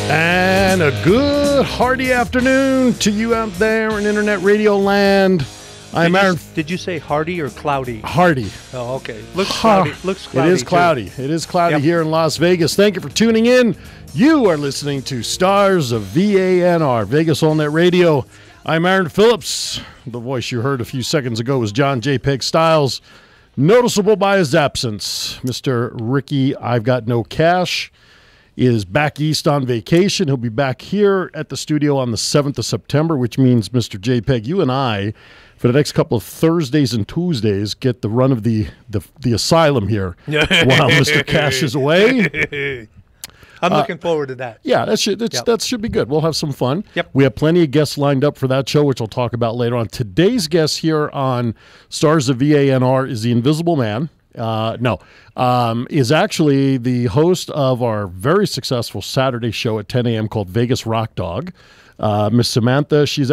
And a good hearty afternoon to you out there in internet radio land. I'm Aaron. Did you say hardy or cloudy? Hardy. Oh, okay. Looks cloudy. Looks cloudy. It is cloudy. Too. It is cloudy here in Las Vegas. Thank you for tuning in. You are listening to Stars of VANR, Vegas All Net Radio. I'm Aaron Phillips. The voice you heard a few seconds ago was John JPEG Styles. Noticeable by his absence, Mr. Ricky I've Got No Cash is back east on vacation. He'll be back here at the studio on the 7th of September, which means, Mr. JPEG, you and I, for the next couple of Thursdays and Tuesdays, get the run of the asylum here while Mr. Cash is away. I'm looking forward to that. Yeah, that should be good. We'll have some fun. Yep. We have plenty of guests lined up for that show, which I'll talk about later on. Today's guest here on Stars of VANR is the Invisible Man. Is actually the host of our very successful Saturday show at 10 a.m. called Vegas Rock Dog. Miss Samantha, she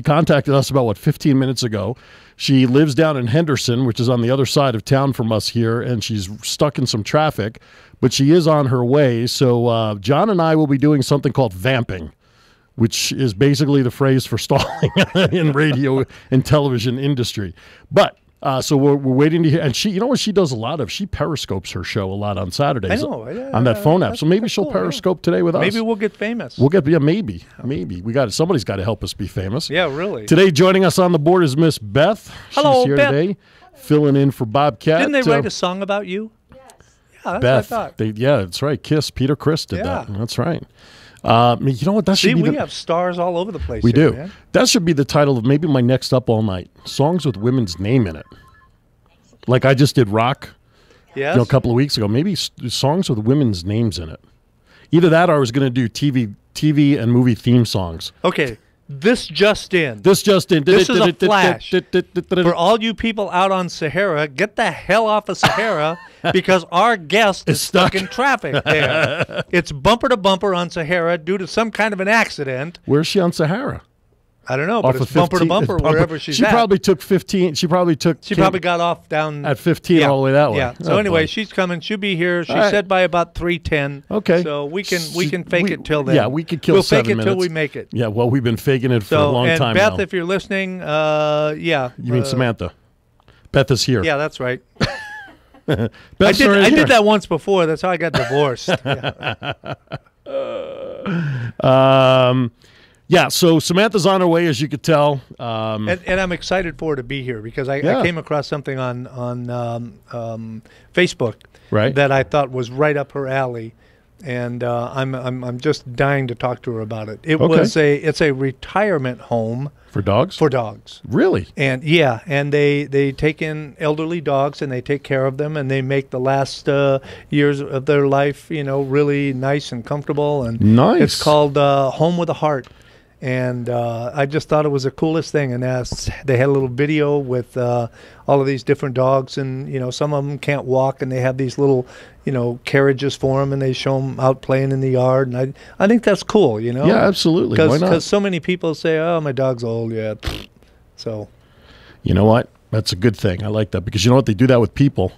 contacted us about, 15 minutes ago. She lives down in Henderson, which is on the other side of town from us here, and she's stuck in some traffic, but she is on her way. So John and I will be doing something called vamping, which is basically the phrase for stalling in radio and television industry. But so we're waiting to hear, and she, you know what she does a lot of? She periscopes her show a lot on Saturdays. I know, on that phone app. So maybe she'll periscope today with us. Maybe we'll get famous. Maybe somebody's got to help us be famous. Yeah, really. Today joining us on the board is Miss Beth. Hello, She's here Beth. Today, filling in for Bobcat. Didn't they write a song about you? Yes. Yeah, that's what I thought. That's right. Kiss. Peter Criss did that. That's right. You know what? That should be. We have stars all over the place. We do. Man. That should be the title of maybe my next Up All Night. Songs with women's name in it. Like I just did rock, a couple of weeks ago. Maybe songs with women's names in it. Either that, or I was going to do TV and movie theme songs. Okay, this just in. This is a flash for all you people out on Sahara. Get the hell off of Sahara because our guest is stuck in traffic there. It's bumper to bumper on Sahara due to some kind of an accident. Where's she on Sahara? I don't know, but it's bumper to bumper wherever she's at. She probably took 15. She probably got off down at 15 all the way that way. Yeah. So anyway, she's coming. She'll be here. She said by about 3:10. Okay. So we can fake it till then. Yeah, we could kill 7 minutes. We'll fake it till we make it. Yeah. Well, we've been faking it for a long time Beth, now. if you're listening, You mean Samantha? Beth is here. Yeah, that's right. I did that once before. That's how I got divorced. Yeah, so Samantha's on her way, as you could tell. And I'm excited for her to be here because I came across something on Facebook that I thought was right up her alley, and I'm just dying to talk to her about it. It's a retirement home for dogs. For dogs, really? And and they take in elderly dogs and they take care of them and they make the last years of their life, really nice and comfortable. And nice. It's called Home with a Heart. And I just thought it was the coolest thing. And they had a little video with all of these different dogs, and some of them can't walk, and they have these little, carriages for them, and they show them out playing in the yard. And I think that's cool, Yeah, absolutely. Why not? Because so many people say, "Oh, my dog's old." Yeah, so. You know what? That's a good thing. I like that because you know what? They do that with people.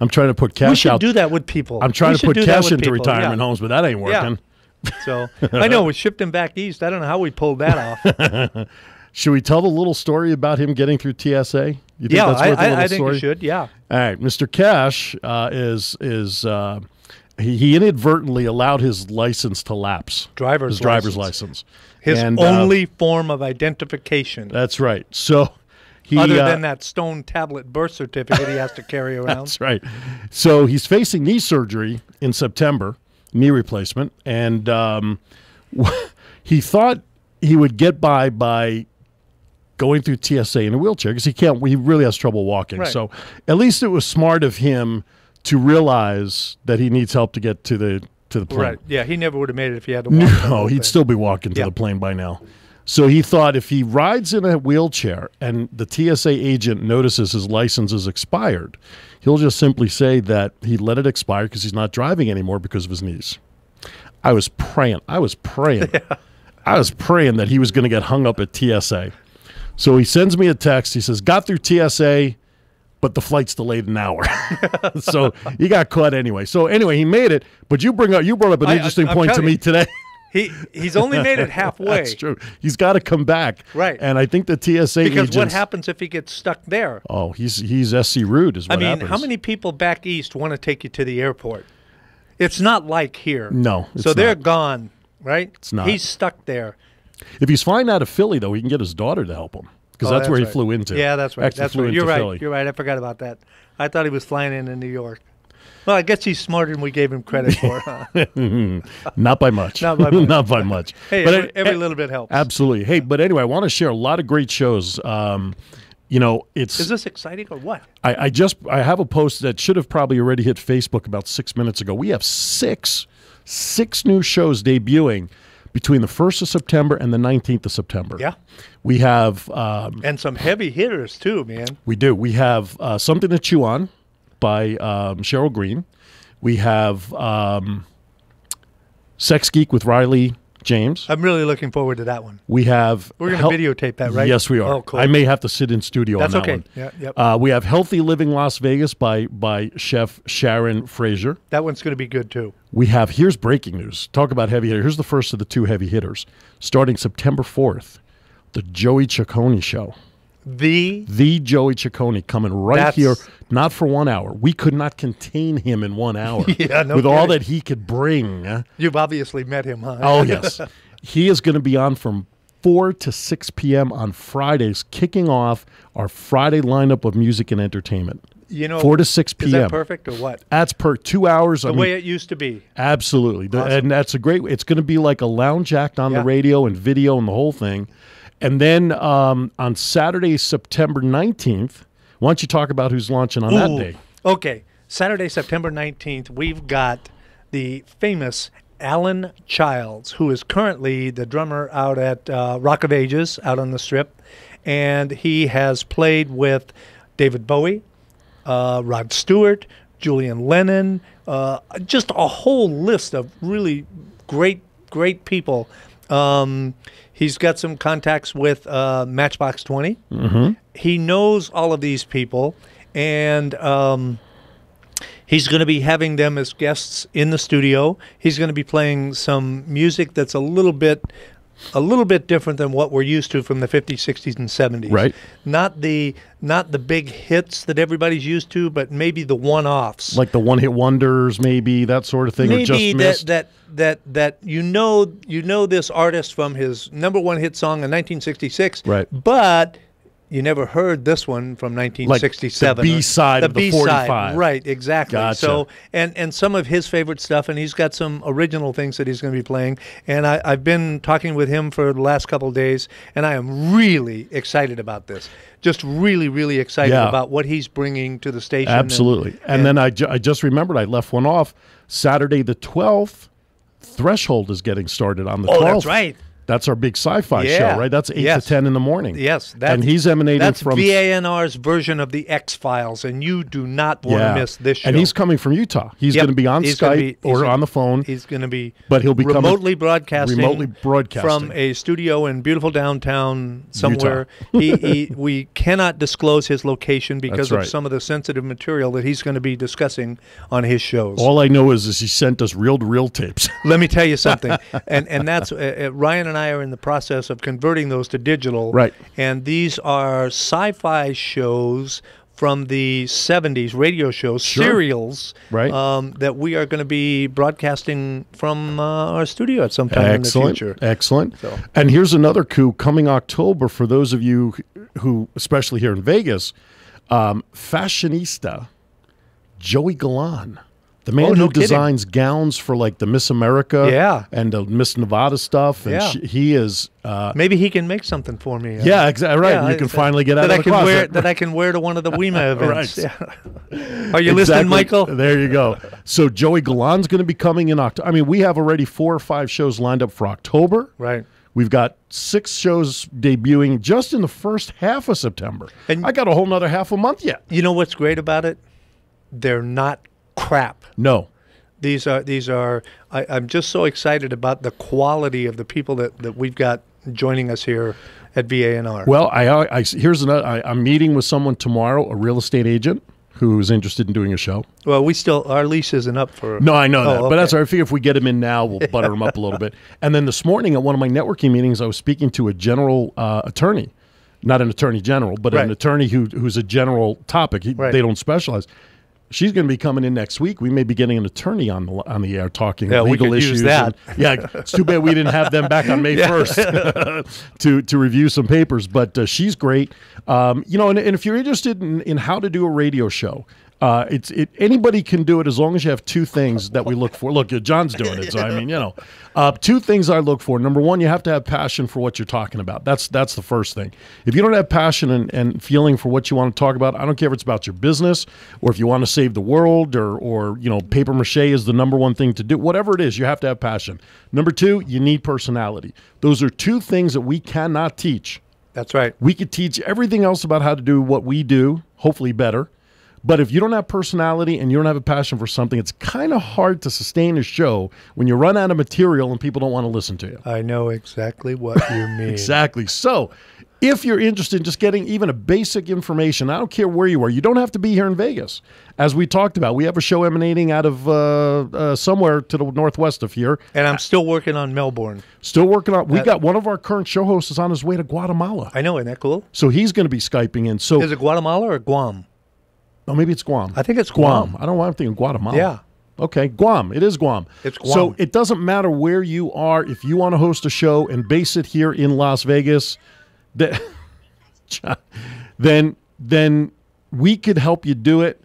I'm trying to put cash out. We should do that with people. I'm trying to put cash into retirement homes, but that ain't working. Yeah. So I know we shipped him back east. I don't know how we pulled that off. Should we tell the little story about him getting through TSA? You think that's worth a little I think story? you should. Yeah. All right, Mr. Cash he inadvertently allowed his license to lapse. Driver's license. His only form of identification. That's right. So. Other than that stone tablet birth certificate he has to carry around. That's right. So he's facing knee surgery in September, knee replacement, and he thought he would get by going through TSA in a wheelchair because he really has trouble walking. Right. So at least it was smart of him to realize that he needs help to get to the plane. Right. Yeah, he never would have made it if he had to walk. No, he'd still be walking to the plane by now. So he thought if he rides in a wheelchair and the TSA agent notices his license is expired, he'll just simply say that he let it expire because he's not driving anymore because of his knees. I was praying. I was praying that he was going to get hung up at TSA. So he sends me a text. He says, got through TSA, but the flight's delayed an hour. So he got caught anyway. So anyway, he made it. But you brought up an interesting point to me today. he's only made it halfway. That's true. He's got to come back. Right. And I think the TSA Because agents, what happens if he gets stuck there? Oh, he's SC Rude is what happens. How many people back east want to take you to the airport? It's not like here. No, it's so they're not. gone, right? It's not. He's stuck there. If he's flying out of Philly, though, he can get his daughter to help him because that's where he flew into. Yeah, that's right. Actually That's flew right. into You're right. Philly. You're right. I forgot about that. I thought he was flying into New York. Well, I guess he's smarter than we gave him credit for. Huh? Not by much. Not by much. Not by much. Hey, but every little bit helps. Absolutely. Hey, but anyway, I want to share a lot of great shows. You know, Is this exciting or what? I have a post that should have probably already hit Facebook about 6 minutes ago. We have six new shows debuting between the 1st of September and the 19th of September. Yeah. We have And some heavy hitters too, man. we do. We have Something to Chew On by Cheryl Green. We have Sex Geek with Riley James. I'm really looking forward to that one. We have We're going to videotape that, right? Yes, we are. Oh, cool. I may have to sit in studio That's on that okay. one. Yeah, yep. We have Healthy Living Las Vegas by Chef Sharon Frazier. That one's going to be good too. We have, here's breaking news. Talk about heavy hitter. Here's the first of the two heavy hitters. Starting September 4th, the Joey Ciccone Show. The Joey Ciccone coming right here, not for 1 hour. We could not contain him in 1 hour. Yeah, no with all kidding. that he could bring. You've obviously met him, huh? Oh, yes. He is going to be on from 4 to 6 p.m. on Fridays, kicking off our Friday lineup of music and entertainment. 4 to 6 p.m. Is that perfect or what? That's per 2 hours. The way it used to be. Absolutely. Awesome. And that's a great, it's going to be like a lounge act on Yeah. the radio and video and the whole thing. And then on Saturday, September 19th, why don't you talk about who's launching on that day? Okay. Saturday, September 19th, we've got the famous Alan Childs, who is currently the drummer out at Rock of Ages out on the Strip. And he has played with David Bowie, Rod Stewart, Julian Lennon, just a whole list of really great people. He's got some contacts with Matchbox 20. Mm-hmm. He knows all of these people, and he's going to be having them as guests in the studio. He's going to be playing some music that's a little bit different than what we're used to from the 50s, 60s, and 70s. Right. Not the big hits that everybody's used to, but maybe the one-offs. Like the one-hit wonders, maybe, that sort of thing. Maybe or just missed. that you know this artist from his number one hit song in 1966, Right. But you never heard this one from 1967. Like the B-side of the 45. Right, exactly. Gotcha. So, and some of his favorite stuff, and he's got some original things that he's going to be playing. And I've been talking with him for the last couple of days, and I am really excited about this. Just really, really excited about what he's bringing to the station. Absolutely. And then I just remembered I left one off. Saturday the 12th, Threshold is getting started on the 12th. Oh, that's right. That's our big sci-fi show, right? That's 8 to 10 in the morning. Yes. And he's emanating from... That's VANR's version of the X-Files, and you do not want to miss this show. And he's coming from Utah. He's going to be on Skype or on the phone. He's going to be remotely broadcasting from a studio in beautiful downtown somewhere. We cannot disclose his location because of some of the sensitive material that he's going to be discussing on his shows. All I know is he sent us reel-to-reel tapes. Let me tell you something. and that's... Ryan and I are in the process of converting those to digital. Right. And these are sci-fi shows from the 70s, radio shows, serials, right. that we are going to be broadcasting from our studio at some time in the future. Excellent. So. And here's another coup coming October for those of you who, especially here in Vegas, fashionista Joey Galan. The man who designs gowns for like the Miss America and the Miss Nevada stuff. And he is... maybe he can make something for me. Yeah, exactly. Right. Yeah, you can finally get out of the closet. That I can wear to one of the WEMA events. Right. Are you listening, Michael? There you go. So Joey Galan's going to be coming in October. I mean, we have already 4 or 5 shows lined up for October. Right. We've got 6 shows debuting just in the first half of September. And I got a whole nother half a month yet. You know what's great about it? They're not crap. No. These are I'm just so excited about the quality of the people that we've got joining us here at VANR. Well, here's another. I'm meeting with someone tomorrow, a real estate agent who's interested in doing a show. Well, our lease isn't up for. No, I know that, okay. but that's all right. I figure if we get him in now, we'll butter him up a little bit. And then this morning at one of my networking meetings, I was speaking to a general attorney, not an attorney general, but an attorney who's a general topic. They don't specialize. She's going to be coming in next week. We may be getting an attorney on the air talking legal issues. Use that. It's too bad we didn't have them back on May 1st to review some papers. But she's great. And if you're interested in how to do a radio show, anybody can do it as long as you have two things that we look for. Look, John's doing it, so I mean, two things I look for. Number one, you have to have passion for what you're talking about. That's the first thing. If you don't have passion and feeling for what you want to talk about, I don't care if it's about your business or if you want to save the world or paper mache is the number one thing to do. Whatever it is, you have to have passion. Number two, you need personality. Those are two things that we cannot teach. That's right. We could teach everything else about how to do what we do, hopefully better. But if you don't have personality and you don't have a passion for something, it's kind of hard to sustain a show when you run out of material and people don't want to listen to you. I know exactly what you mean. Exactly. So if you're interested in just getting even a basic information, I don't care where you are. You don't have to be here in Vegas. As we talked about, we have a show emanating out of somewhere to the northwest of here. And I'm still working on Melbourne. Still working on. We got one of our current show hosts is on his way to Guatemala. I know. Isn't that cool? So he's going to be Skyping in. So is it Guatemala or Guam? Oh, maybe it's Guam. I think it's Guam. I don't know why I'm thinking Guatemala. Yeah. Okay, Guam. It is Guam. It's Guam. So it doesn't matter where you are. If you want to host a show and base it here in Las Vegas, then we could help you do it.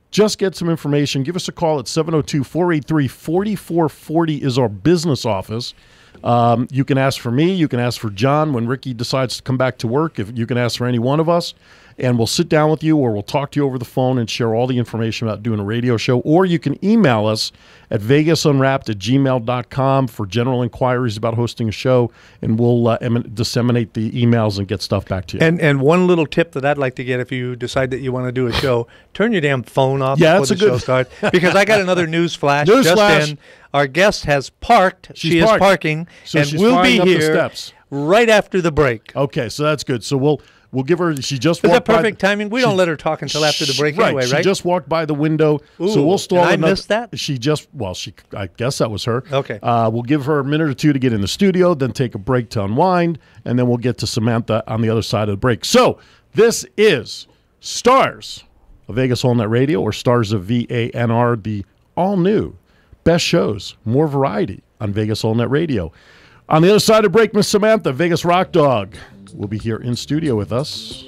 Just get some information. Give us a call at 702-483-4440 is our business office. You can ask for me. You can ask for John when Ricky decides to come back to work. If you can ask for any one of us. And we'll sit down with you or we'll talk to you over the phone and share all the information about doing a radio show. Or you can email us at vegasunwrapped@gmail.com for general inquiries about hosting a show, and we'll disseminate the emails and get stuff back to you. And one little tip that I'd like to get if you decide that you want to do a show, turn your damn phone off before the show starts. Because I got another news flash. Just in. Our guest has parked. She is parking, so and we'll be up here the steps right after the break. Okay, so that's good. So we'll give her. She just walked. Is that by perfect timing? We don't let her talk until after the break anyway, right? She just walked by the window, so we'll stall. I missed that. I guess that was her. Okay. We'll give her a minute or two to get in the studio, then take a break to unwind, and then we'll get to Samantha on the other side of the break. So this is Stars of Vegas All Net Radio, or Stars of VANR, the all new best shows, more variety on Vegas All Net Radio. On the other side of the break, Miss Samantha, Vegas Rock Dog, will be here in studio with us.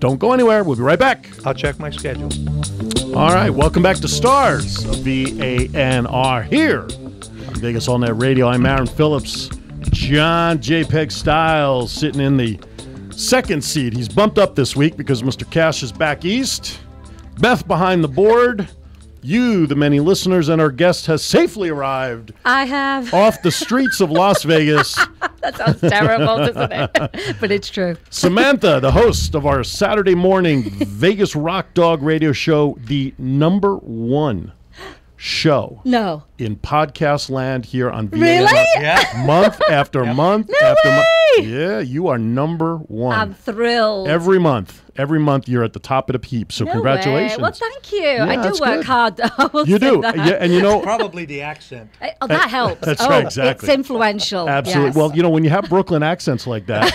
Don't go anywhere. We'll be right back. I'll check my schedule. All right. Welcome back to Stars of VANR here on Vegas All Net Radio. I'm Aaron Phillips. John JPEG Styles sitting in the second seat. He's bumped up this week because Mr. Cash is back east. Beth behind the board. You, the many listeners, and our guest has safely arrived. I have. Off the streets of Las Vegas. That sounds terrible, doesn't it? But it's true. Samantha, the host of our Saturday morning Vegas Rock Dog radio show, the number one show in podcast land here on VANR. Really? Yeah. Month after month after month. Yeah, you are number one. I'm thrilled. Every month you're at the top of the heap. So congratulations. Way. Well, thank you. I do work hard. You do. That. Yeah, and probably the accent. That helps. That's right, exactly. It's influential. Absolutely. Yes. Well, when you have Brooklyn accents like that,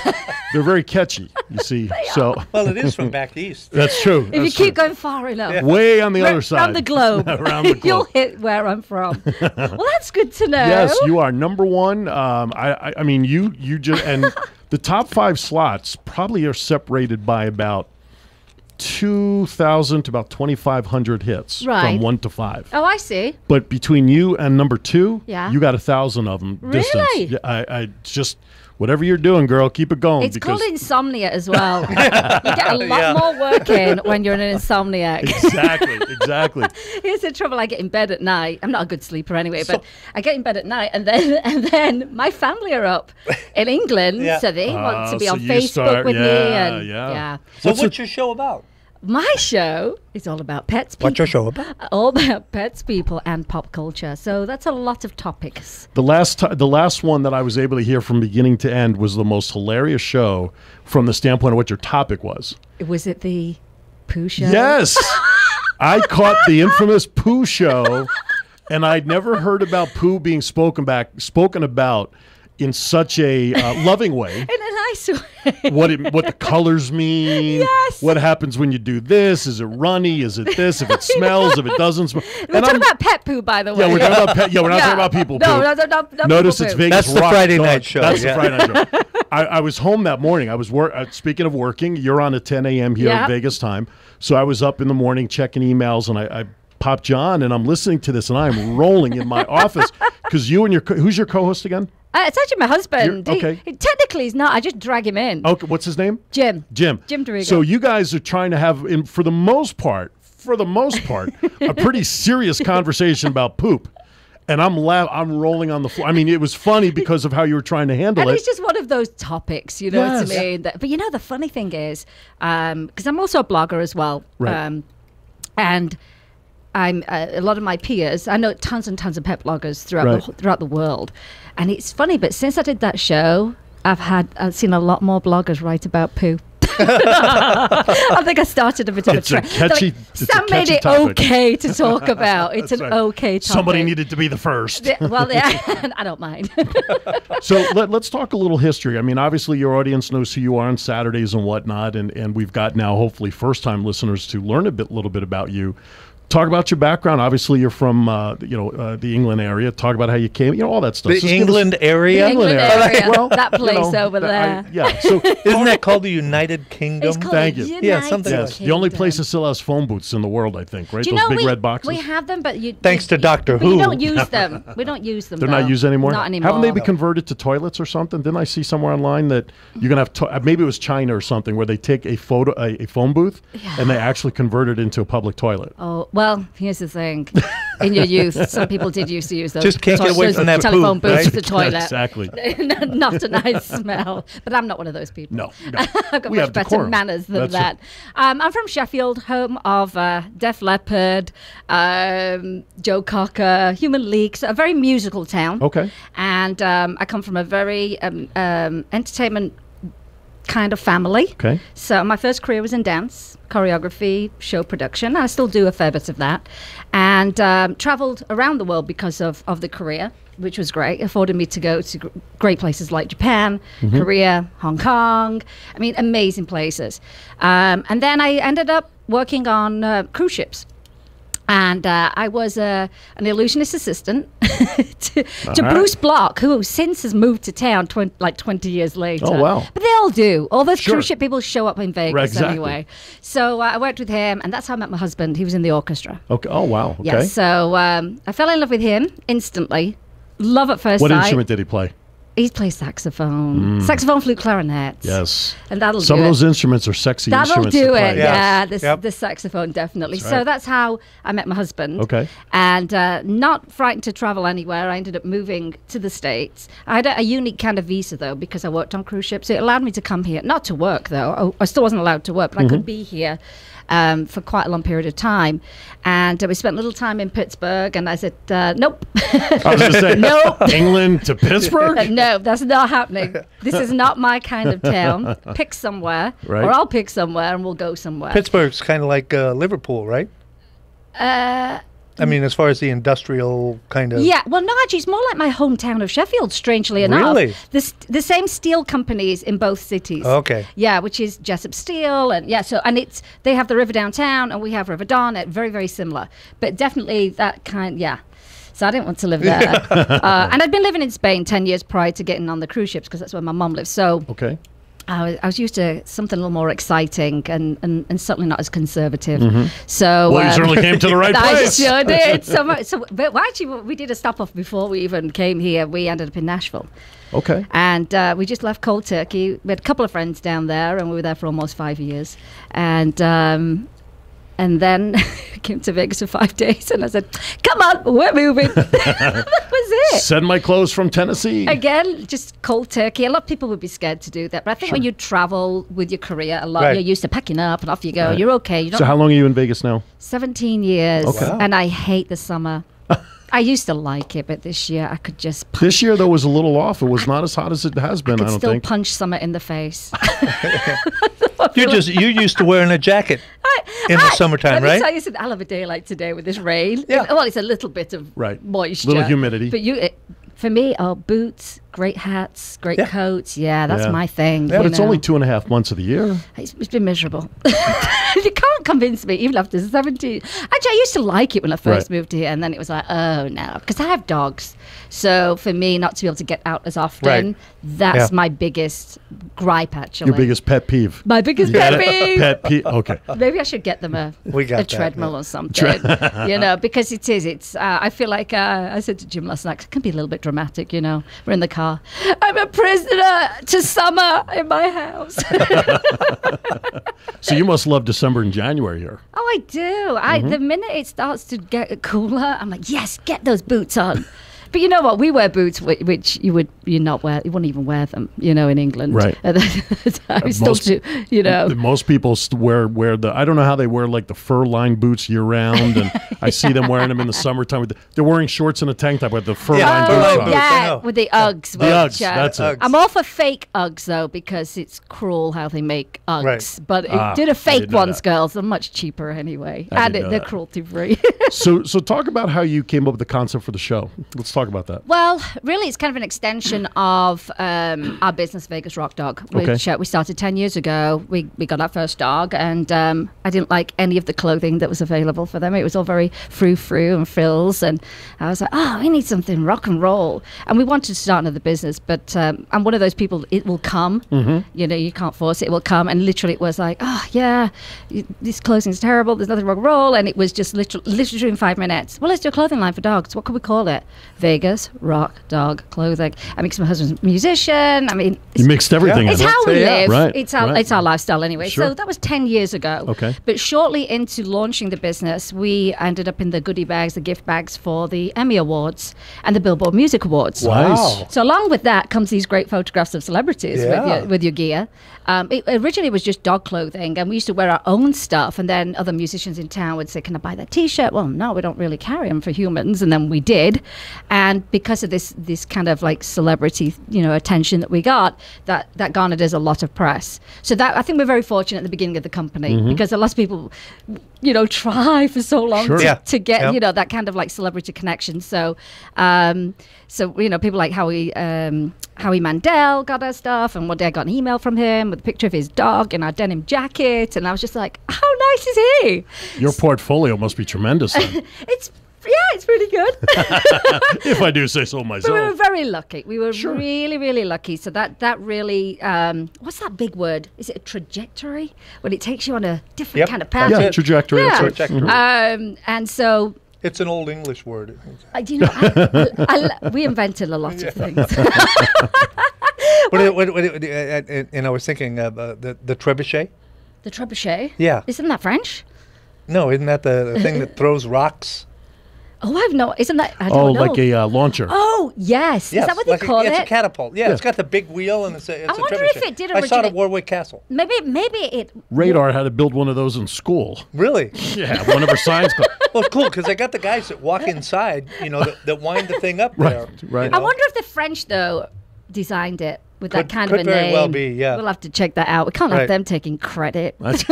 they're very catchy, you see. Well, it is from back east. That's true. If you keep going far enough. Yeah. Way on the other side. Around the globe. Around the globe. You'll hit where I'm from. Well, that's good to know. Yes, you are number one. I mean, you just, and the top 5 slots probably are separated by about 2,000 to about 2,500 hits from 1 to 5. Oh, I see. But between you and number 2, you got 1,000 of them. Really? Distance. Yeah, I just whatever you're doing, girl, keep it going. It's called insomnia as well. You get a lot more work in when you're an insomniac. Exactly. Here's the trouble: I get in bed at night. I'm not a good sleeper anyway, but I get in bed at night, and then my family are up in England, so they want to be on Facebook with me. And So what's your show about? My show is all about pets, people. What's your show about? All about pets, people, and pop culture. So that's a lot of topics. The last one that I was able to hear from beginning to end was the most hilarious show from the standpoint of what your topic was. Was it the poo show? Yes. I caught the infamous Pooh show, and I'd never heard about Pooh being spoken about in such a loving way. In a nice way. What the colors mean. Yes. What happens when you do this? Is it runny? Is it this? If it smells, if it doesn't smell. We're talking about pet poo, by the way. Yeah, we're talking about pet. Yeah, we're not talking about people poo. No, Notice people it's poo. Vegas That's the rock Friday dog. night show. That's Yeah. the Friday night show. I was home that morning. I was speaking of working, you're on at 10 a.m. here at Vegas time. So I was up in the morning checking emails, and I popped John, and I'm listening to this, and I'm rolling in my office because you and who's your co-host again? It's actually my husband. Okay. He technically he's not. I just drag him in. Okay, what's his name? Jim. Jim Dorigo. So you guys are trying to have, for the most part, a pretty serious conversation about poop. And I'm rolling on the floor. I mean, it was funny because of how you were trying to handle it. And it's just one of those topics, you know Yes. what I mean? But you know, the funny thing is, because I'm also a blogger as well. Right. And I'm a lot of my peers. I know tons and tons of pet bloggers throughout the world, and it's funny. But since I did that show, I've seen a lot more bloggers write about poo. I think I started a bit of a trend. Sam made it topic. Okay to talk about. It's an okay topic. Somebody needed to be the first. Well, yeah, I don't mind. So let's talk a little history. I mean, obviously your audience knows who you are on Saturdays and whatnot, and we've got now hopefully first-time listeners to learn a little bit about you. Talk about your background. Obviously, you're from the England area. Talk about how you came. All that stuff. The England area. The England area. Well, that place over there. Yeah. So isn't that called the United Kingdom? It's called Thank the you. United Yeah, something like yes, the only place that still has phone booths in the world, I think. Right? Do you Those know big red boxes. We have them, but Thanks to Doctor but Who. We don't use them. We don't use them. They're not used anymore? Not anymore. Haven't they been converted to toilets or something? Didn't I see somewhere online that you're going to have, maybe it was China or something, where they take a phone booth and they actually convert it into a public toilet? Oh, well, here's the thing. In your youth, some people did used to use those. Just can't get away from that telephone poop, booths right? to the toilet. Exactly. Not a nice smell. But I'm not one of those people. No. I've got We much have better decorum. manners than That's that. I'm from Sheffield, home of Def Leppard, Joe Cocker, Human League, so a very musical town. Okay. And I come from a very entertainment kind of family. Okay. So my first career was in dance, choreography, show production. I still do a fair bit of that. And traveled around the world because of the career, which was great. It afforded me to go to great places like Japan, Korea, Hong Kong. I mean, amazing places. And then I ended up working on cruise ships. And I was an illusionist assistant to Bruce Block, who since has moved to town 20 years later. Oh, wow. But they all do. All those Sure. cruise ship people show up in Vegas Right, exactly. anyway. So I worked with him, and that's how I met my husband. He was in the orchestra. Okay. Oh, wow. Okay. Yeah, so I fell in love with him instantly. Love at first What sight. instrument did he play? He plays saxophone. Saxophone, flute, clarinet. Yes. And that'll Some do of it. those instruments are sexy That'll instruments do to play. it, Yes. yeah. Yep. The saxophone, definitely. That's So right. that's how I met my husband. Okay. And not frightened to travel anywhere. I ended up moving to the States. I had a unique kind of visa, though, because I worked on cruise ships. It allowed me to come here, not to work, though. I still wasn't allowed to work, but I could be here for quite a long period of time. And we spent a little time in Pittsburgh, and I said, nope. I was going to say, Nope. England to Pittsburgh? No, that's not happening. This is not my kind of town. Pick somewhere, Right. or I'll pick somewhere, and we'll go somewhere. Pittsburgh's kind of like Liverpool, right? I mean, as far as the industrial kind of. Yeah, well, no, actually, it's more like my hometown of Sheffield, strangely enough. Really? The same steel companies in both cities. Okay. Yeah, which is Jessup Steel, and they have the river downtown, and we have River Don, very, very similar. But definitely that kind, yeah. So I didn't want to live there. And I'd been living in Spain 10 years prior to getting on the cruise ships, because that's where my mom lives. So Okay. I was used to something a little more exciting and certainly not as conservative. So Well, you certainly came to the right I place. sure did. But actually, we did a stop off before we even came here. We ended up in Nashville. Okay. And we just left cold turkey. We had a couple of friends down there, and we were there for almost 5 years. And then came to Vegas for 5 days, and I said, "Come on, we're moving." That was it. Send my clothes from Tennessee. Again, just cold turkey. A lot of people would be scared to do that, but I think when you travel with your career a lot, Right. you're used to packing up and off you go. Right. You're okay. You don't. So how long are you in Vegas now? 17 years, Okay. and I hate the summer. I used to like it, but this year I could just punch, This year, though, was a little off. It was not as hot as it has been, I could don't still think. punch summer in the face. You used to wearing a jacket. in the summertime, Let me right? tell you something. I love a day like today with this rain. Yeah. Well, it's a little bit of Right. moisture. Little humidity. But for me, boots, great hats, great Yeah. coats. Yeah, that's Yeah. my thing. Yeah. But you it's know. only 2.5 months of the year. It's been miserable. You can't convince me, even after 17. Actually, I used to like it when I first Right. moved here, and then it was like, oh no, because I have dogs. So for me, not to be able to get out as often, Right. that's Yeah. my biggest gripe. Actually, Your biggest pet peeve. my biggest pet peeve. Pet peeve. Okay. Maybe I should get them We got a that, treadmill yeah. or something, because it's, I feel like, I said to Jim last night, it can be a little bit dramatic, we're in the car. I'm a prisoner to summer in my house. So you must love December and January here. Oh, I do. The minute it starts to get cooler, I'm like, yes, get those boots on. But you know what? We wear boots which you wouldn't even wear them, in England. Right. I still do, Most people wear the, I don't know how they wear like the fur-lined boots year-round, and I see them wearing them in the summertime. They're wearing shorts and a tank top with the fur-lined fur-lined boots on. boots. I yeah, know. with the Uggs. The Uggs, that's it. I'm all for fake Uggs, though, because it's cruel how they make Uggs. Right. But Ah, it did a I fake didn't know ones, that. girls. They're much cheaper anyway. I And didn't know they're that. cruelty-free. So talk about how you came up with the concept for the show. Let's talk about that. Well, really, it's kind of an extension of our business, Vegas Rock Dog, which we started 10 years ago. We got our first dog, and I didn't like any of the clothing that was available for them. It was all very frou-frou and frills, and I was like, we need something rock and roll. And we wanted to start another business, but I'm one of those people, it will come. You can't force it. It will come. And literally it was like, this clothing's terrible. There's nothing rock and roll. And it was just literally in 5 minutes. Well, let's do a clothing line for dogs. What could we call it? Vegas Rock Dog Clothing. I mean, 'cause my husband's a musician. I mean, You mixed everything Yeah. it's in. how we Yeah. live. Right, It's our lifestyle anyway. Sure. So that was 10 years ago. Okay. But shortly into launching the business, we ended up in the goodie bags, the gift bags for the Emmy Awards and the Billboard Music Awards. Nice. So along with that comes these great photographs of celebrities Yeah. with your gear. It originally was just dog clothing, and we used to wear our own stuff, and then other musicians in town would say, can I buy that T-shirt? Well, no, we don't really carry them for humans, and then we did. And because of this kind of like celebrity, attention that we got, that garnered us a lot of press. So that, I think we're very fortunate at the beginning of the company, because a lot of people, try for so long Sure. Yeah. to get, Yeah. that kind of like celebrity connection. So, people like Howie Mandel got our stuff, and one day I got an email from him with a picture of his dog in our denim jacket, and I was just like, how nice is he? Your portfolio must be tremendous then, It's really good. if I do say so But we were myself. very lucky. We were Sure. really, really lucky. So that really, what's that big word? Is it a trajectory? When it takes you on a different Yep. kind of path? Yeah, it. trajectory. Yeah. That's it. Trajectory. And so, It's an old English word. we invented a lot of things. And I was thinking the trebuchet. The trebuchet? Yeah. Isn't that French? No, isn't that the thing that throws rocks? Oh, I've no. Isn't that? I Oh, don't know. like a launcher. Oh, yes. Is that what they call It's a it? catapult. Yeah, it's got the big wheel and it's a I wonder trebuchet. if it did I saw it at originate- Warwick Castle. Maybe it. Radar had to build one of those in school. Really? Yeah, one of our science class. Well, it's cool because they got the guys that walk inside, that wind the thing up there. right. you know? I wonder if the French though designed it with that Could- kind of could a very name. well be, yeah. We'll have to check that out. We can't have Right. them taking credit That's,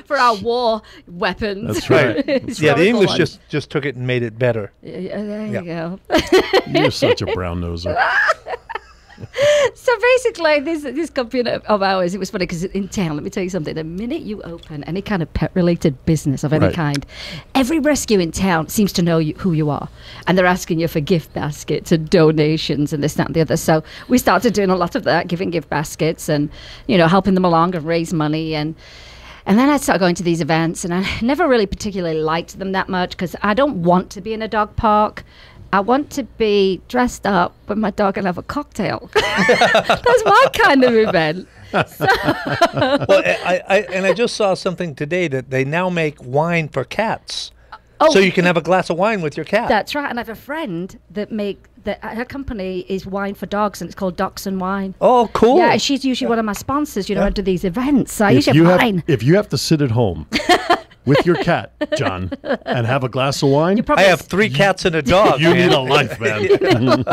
for our war weapons. That's right. Yeah, the Historical English ones. just took it and made it better. Yeah, there you go. you're such a brown noser. So basically, this company of ours, it was funny because in town, let me tell you something. The minute you open any kind of pet-related business of any Right. kind, every rescue in town seems to know who you are. And they're asking you for gift baskets and donations and this, that, and the other. So we started doing a lot of that, giving gift baskets and, helping them along and raise money. And then I started going to these events, and I never really particularly liked them that much because I don't want to be in a dog park. I want to be dressed up with my dog and have a cocktail. That's my kind of event. Well, I just saw something today that they now make wine for cats. Oh, So you can have a glass of wine with your cat. That's right. And I have a friend that her company is wine for dogs, and it's called Docs and Wine. Oh, cool. Yeah, and she's usually one of my sponsors, I do these events. So I If usually you have wine. if you have to sit at home with your cat, John, and have a glass of wine, You probably I have 3 cats and a dog. you man. need a life, man.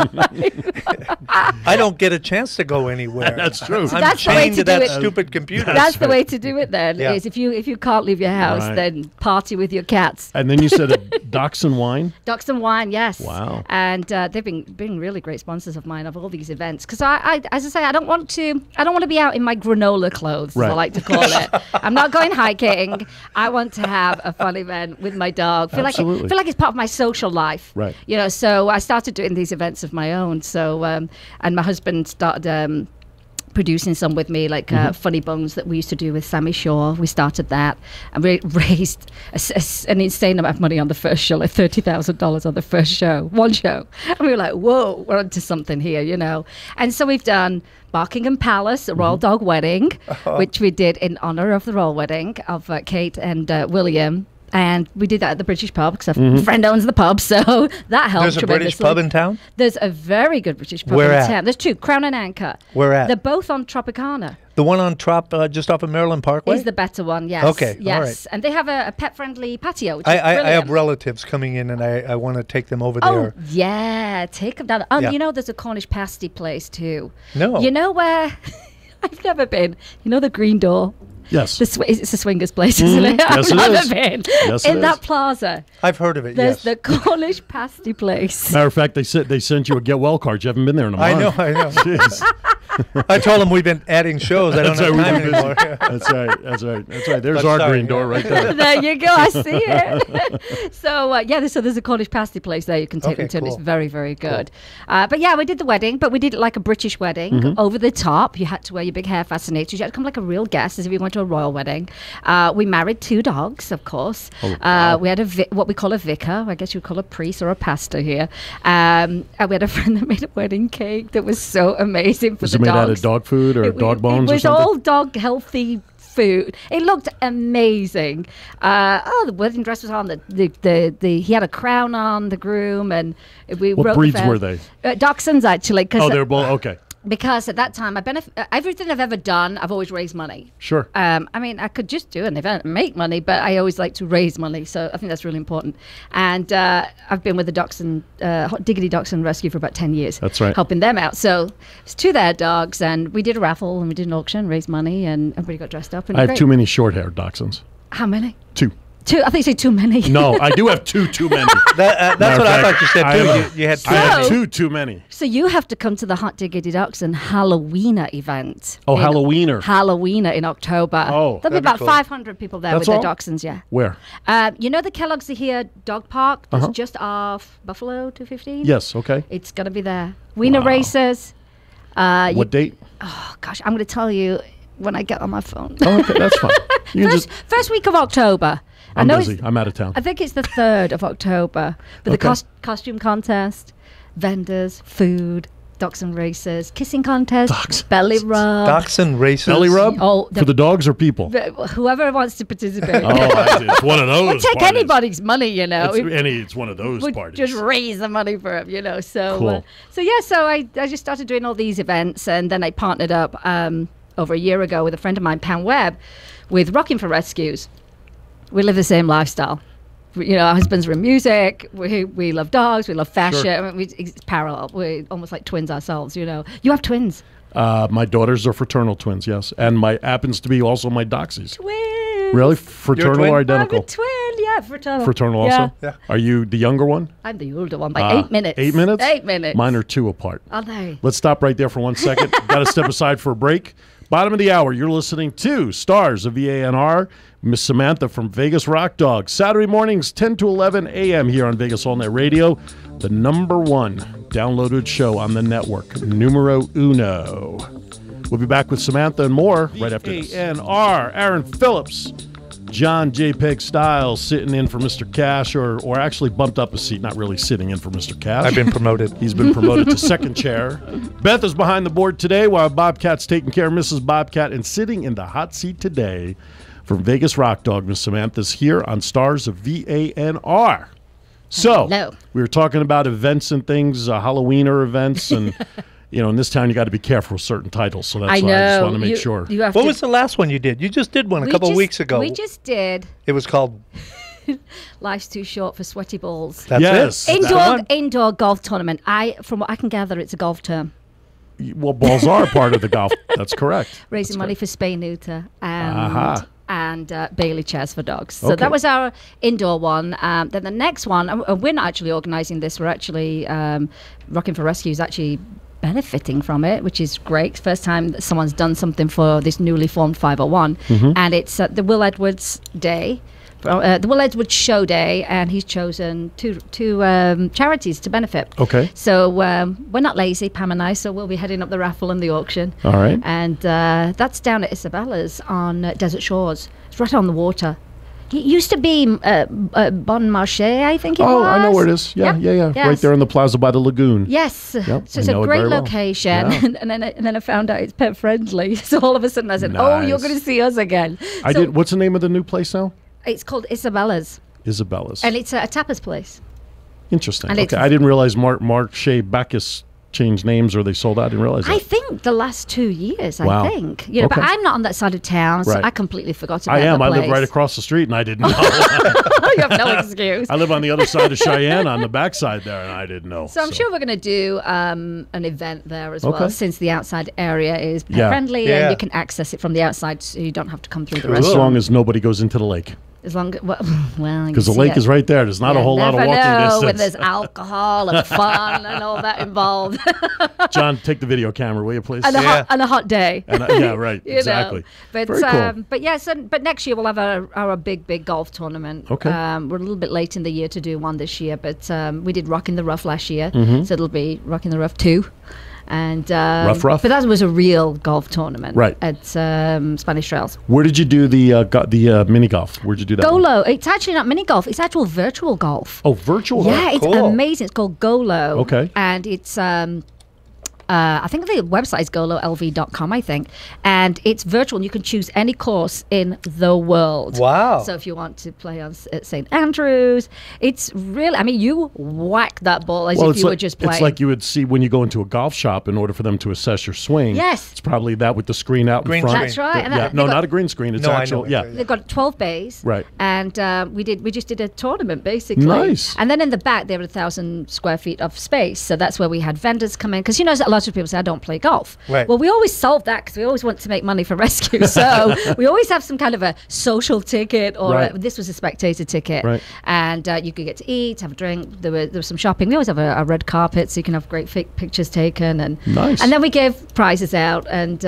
I don't get a chance to go anywhere. That's true. I'm That's the way chained to to that do it. stupid computer. That's the way to do it then, Yeah. is if you can't leave your house, Right. then party with your cats. And then you said a Dachshund wine. Dachshund Wine, yes. Wow. And they've been really great sponsors of mine of all these events. Because I, as I say, I don't want to be out in my granola clothes, as Right. I like to call it. I'm not going hiking. I want to have a fun event with my dog. Feel Absolutely. like it's part of my social life. Right. You know, so I started doing these events of my own. So and my husband started producing some with me, like Funny Bones that we used to do with Sammy Shaw. We started that, and we raised an insane amount of money on the first show, like $30,000 on the first show, one show. And we were like, whoa, we're onto something here, you know. And so we've done Buckingham Palace, a royal dog wedding, which we did in honor of the royal wedding of Kate and William. And we did that at the British pub because a friend owns the pub, so that helped. There's a British tremendously. pub in town? There's a very good British pub Where in at? town. There's 2, Crown and Anchor. Where at? They're both on Tropicana. The one on Trop, just off of Maryland Parkway? Is the better one, yes. Okay, all yes. right. And they have a pet-friendly patio, which is I have brilliant. relatives coming in, and I want to take them over Oh, there. yeah, take them down. Yeah. You know, there's a Cornish pasty place, too. No. You know where... I've never been. You know the Green Door? Yes. It's a swingers place, isn't it? Yes, I've it never is. been. Yes, it in that is. plaza, I've heard of it, there's yes. the Cornish pasty place. Matter of fact, they sent you a get well card. You haven't been there in a month. I know. Jeez. I told them we've been adding shows. I don't That's have right, time we've been anymore. That's right. There's But our sorry, green door right there. There you go. I see it. So there's a Cornish pasty place there. You can take Okay, them to. And it's cool. very, very good. But yeah, we did the wedding, but we did it like a British wedding, over the top. You had to wear your big hair fascinators. You had to come like a real guest, as if you went to a royal wedding. We married 2 dogs, of course. Oh, wow. We had what we call a vicar. I guess you'd call a priest or a pastor here. And we had a friend that made a wedding cake that was so amazing for Was the it made dogs. out of dog food or dog bones It or was something? all dog healthy food. It looked amazing. The wedding dress was on. He had a crown on, the groom, and we What wrote breeds the were they? Dachshunds, actually. Oh, they're both okay. Because at that time, everything I've ever done, I've always raised money. Sure. I mean, I could just do an event and make money, but I always like to raise money. So I think that's really important. And I've been with the Dachshund, Diggity Dachshund Rescue for about 10 years. That's right. Helping them out. So it's 2 their dogs, and we did a raffle, and we did an auction, raised money, and everybody got dressed up. And I have great. too many short-haired dachshunds. How many? 2. 2? I think you said too many. No, I do have too many. That's Matter what of I fact, thought you said, I too. have- You had I have So- too many. So you have to come to the Hot Diggity Dachshund Halloweener event. Oh, in Halloweener. Halloweener in October. Oh, There'll be that'd be about cool. 500 people there That's with their all? dachshunds, yeah. Where? You know the Kellogg's here dog park that's Uh-huh. just off Buffalo 215? Yes, okay. It's going to be there. Wiener Wow. races. What date? Oh, gosh, I'm going to tell you when I get on my phone. Oh, okay, that's fine. You can First week of October. I I'm know busy. it's- I'm out of town. I think it's the 3rd of October. But Okay. the costume contest, vendors, food, dachshund races, kissing contest, Dachshunds. belly rub. Dachshund races. Belly rub? Oh, For the dogs or people? Whoever wants to participate. Oh, I see. It's one of those We'll take parties. anybody's money, you know. It's one of those We'll parties. just raise the money for him, you know. So, Cool. So I just started doing all these events, and then I partnered up over a year ago with a friend of mine, Pam Webb, with Rocking for Rescues. We live the same lifestyle. You know, our husbands are in music. We love dogs. We love fashion. Sure. I mean, it's parallel. We're almost like twins ourselves. You know, you have twins. My daughters are fraternal twins, yes. And my happens to be also my doxies. Twins. Really? Fraternal twin? or I'm identical? I'm a twin. Yeah, fraternal. Fraternal Yeah. also? Yeah. Are you the younger one? I'm the older one by 8 minutes. 8 minutes? 8 minutes. Mine are 2 apart. Are they? Let's stop right there for 1 second. Got to step aside for a break. Bottom of the hour, you're listening to Stars of VANR. Miss Samantha from Vegas Rock Dog. Saturday mornings, 10 to 11 a.m. here on Vegas All Net Radio. The #1 downloaded show on the network, numero uno. We'll be back with Samantha and more right after this. VANR, Aaron Phillips, John JPEG Styles sitting in for Mr. Cash, or actually bumped up a seat, not really sitting in for Mr. Cash. I've been promoted. He's been promoted to second chair. Beth is behind the board today while Bobcat's taking care of Mrs. Bobcat, and sitting in the hot seat today from Vegas Rock Dog, Miss Samantha's here on Stars of VANR. So, Hello. we were talking about events and things, Halloweener events, and you know, in this town, you got to be careful with certain titles. So that's I why I just know. want to make sure. You have What to- was the last one you did? You just did one a couple of weeks ago. We just did. It was called. Life's Too Short for Sweaty Balls. That's Yes. it. That's the one. Indoor golf tournament. From what I can gather, it's a golf term. Well, balls are part of the golf. That's correct. Raising money for spay neuter and Aha. Bailey chairs for dogs. So Okay. that was our indoor one. Then the next one, and we're not actually organising this. We're actually Rocking for Rescue is actually benefiting from it, which is great. First time that someone's done something for this newly formed 501, and it's the Will Edwards Day. The Will Edwards Show Day, and he's chosen two charities to benefit. Okay. So we're not lazy, Pam and I, so we'll be heading up the raffle and the auction. All right. And that's down at Isabella's on Desert Shores. It's right on the water. It used to be Bon Marché, I think it was. Oh, I know where it is. Yeah, Yep. yeah. Right there in the plaza by the lagoon. Yes. Yep, So I it's know a it great very well. location. Yeah. And then I found out it's pet friendly. So all of a sudden I said, oh, you're Nice. going to see us again. I So did. What's the name of the new place now? It's called Isabella's. Isabella's. And it's a tapas place. Interesting. and Okay, it's- I didn't realize Mark Shea Bacchus changed names or they sold out. I didn't realize that. I think the last 2 years, Wow. I think. You know, but Okay. I'm not on that side of town, so Right. I completely forgot about I am. the I live place. right across the street and I didn't know. You have no excuse. I live on the other side of Cheyenne on the backside there and I didn't know. So I'm sure we're going to do an event there as Okay. well, since the outside area is pet Yeah. friendly Yeah. and you can access it from the outside, so you don't have to come through the Cool. As restaurant. long as nobody goes into the lake. As long as, well, Because the lake is right there. There's not a whole lot of walking when distance. there's alcohol and fun and all that involved, John, take the video camera, will you, please? and, Yeah. and a hot day. And, yeah, right. You know. Exactly. But Very cool. but yeah, but next year we'll have our big golf tournament. Okay. We're a little bit late in the year to do one this year, but we did Rock in the Rough last year, Mm-hmm. so it'll be Rock in the Rough 2. And Rough. But that was a real golf tournament, Right. At Spanish Trails. Where did you do the mini golf? Where'd you do that? one? Golo. It's actually not mini golf. It's actual virtual golf. Oh, virtual. Yeah, it's cool. amazing. It's called Golo. Okay. And it's I think the website is gololv.com, I think. And it's virtual, and you can choose any course in the world. Wow. So if you want to play at St. Andrews, it's really, I mean, you whack that ball as if it's you like, were just playing. It's like you would see when you go into a golf shop in order for them to assess your swing. Yes. It's probably that with the screen out Green in front. screen. That's right. And Yeah, that- no, they've got- not a green screen. It's No, I know actual. what Yeah. it is. They've got 12 bays. Right. And we just did a tournament, basically. Nice. And then in the back, there were 1,000 square feet of space. So that's where we had vendors come in. Because, you know, a lot of people say, I don't play golf. Right. Well, we always solve that because we always want to make money for rescue. So we always have some kind of a social ticket, or Right. this was a spectator ticket. Right. And you could get to eat, have a drink. There was some shopping. We always have a red carpet so you can have great pictures taken. And Nice. And then we gave prizes out. And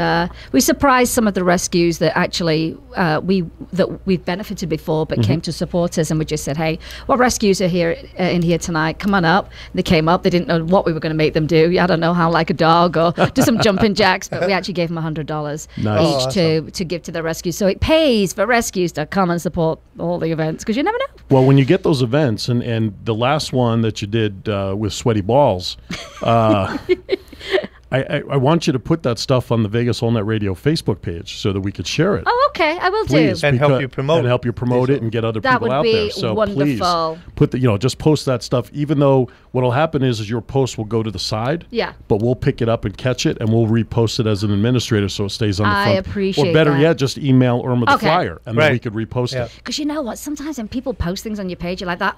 we surprised some of the rescues that actually we've benefited before but came to support us. And we just said, hey, what rescues are here in here tonight? Come on up. They came up. They didn't know what we were going to make them do. I don't know how, like a dog, or do some jumping jacks. But we actually gave them $100 Nice. each to give to the rescue. So it pays for rescues to come and support all the events, because you never know. Well, when you get those events, and the last one that you did with Sweaty Balls, I want you to put that stuff on the Vegas All Net Radio Facebook page so that we could share it. Oh, okay. I will Please, do. And help you promote and it. help you promote it and get other That people would out be there. So wonderful. please put just post that stuff. Even though what'll happen is your post will go to the side. Yeah. But we'll pick it up and catch it, and we'll repost it as an administrator so it stays on the I front. appreciate Or better that. yet, just email Irma the Okay. flyer, and then Right. we could repost Yeah. it. Because you know what? Sometimes when people post things on your page, you're like that,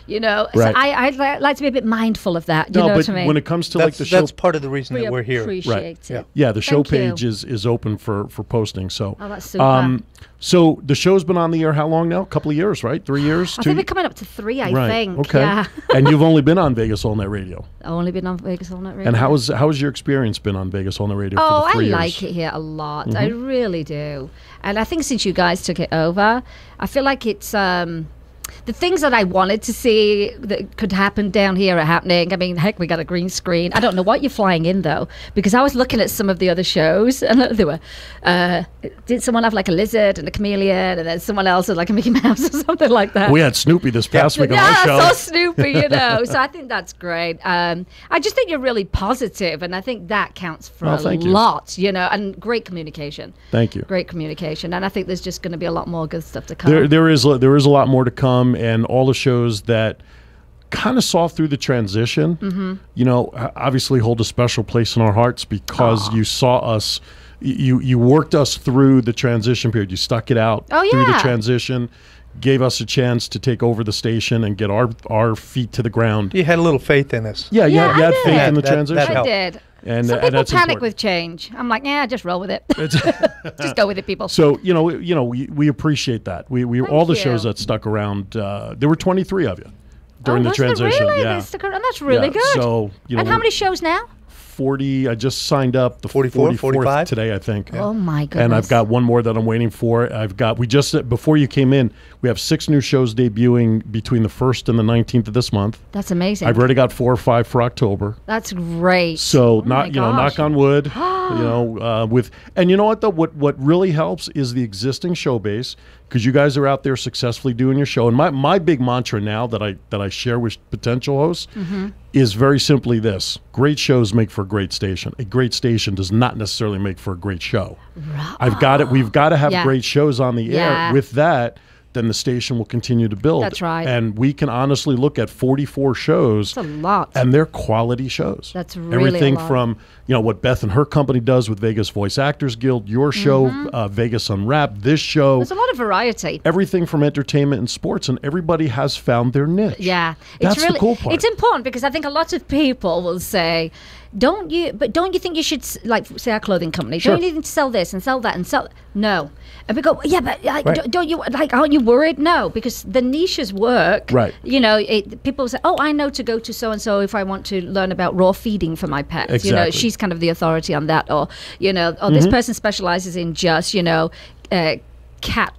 you know. Right. So I like to be a bit mindful of that. You No, know but what I mean? when it comes to like That's, the show, that's part of the reason we that we're here. appreciate Right. it. Yeah. yeah, the show Thank you. page is open for posting. So, Oh, that's super. So the show's been on the air how long now? A couple of years, right? 3 years? I think we're coming up to 3, I Right. think. Okay. Yeah. And you've only been on Vegas All Net Radio. I've only been on Vegas All Night Radio. And how has your experience been on Vegas All Net Radio Oh, for the 3 I years? like it here a lot. I really do. And I think since you guys took it over, I feel like it's the things that I wanted to see that could happen down here are happening. I mean, heck, we got a green screen. I don't know what you're flying in, though, because I was looking at some of the other shows, and they were, did someone have like a lizard and a chameleon, and then someone else had like a Mickey Mouse or something like that? We had Snoopy this past week on Yeah, our I show. saw Snoopy, you know. So I think that's great. I just think you're really positive, and I think that counts for Oh, a thank you. lot, you know, and great communication. Thank you. Great communication. And I think there's just going to be a lot more good stuff to come. There is a lot more to come, and all the shows that kind of saw through the transition. You know, obviously hold a special place in our hearts because you saw us. You worked us through the transition period. You stuck it out through the transition, gave us a chance to take over the station and get our feet to the ground. You had a little faith in us. Yeah, you had faith in the That transition. I did. And some people that's panic important. with change. I'm like, yeah, just roll with it. Just go with it, people. So we appreciate that. We all the shows you. that stuck around. There were 23 of you during the was there transition. really? Yeah, They stuck around? That's really good. So and how many shows now? 40. I just signed up the 44, 44th 45? today, I think. Oh my goodness! And I've got one more that I'm waiting for. We just before you came in, we have 6 new shows debuting between the 1st and the 19th of this month. That's amazing. I've already got 4 or 5 for October. That's great. So my gosh. knock on wood. And you know what though? What really helps is the existing show base, because you guys are out there successfully doing your show. And my big mantra now that I share with potential hosts is very simply this: great shows make for a great station. A great station does not necessarily make for a great show. We've got to have great shows on the air. With that, then the station will continue to build. That's right. And we can honestly look at 44 shows. That's a lot. And they're quality shows. That's really everything a lot. from what Beth and her company does with Vegas Voice Actors Guild, your show, Vegas Unwrapped, this show. There's a lot of variety. Everything from entertainment and sports, and everybody has found their niche. Yeah, That's it's really the cool part. It's important because I think a lot of people will say, don't you think you should, like, say our clothing company, Sure. don't you need to sell this and sell that and sell? No. And we go, yeah, but Right. don't you, like, aren't you worried? No, because the niches work. Right. People say, oh, I know to go to so and so if I want to learn about raw feeding for my pets. Exactly. She's kind of the authority on that, or this person specializes in just cat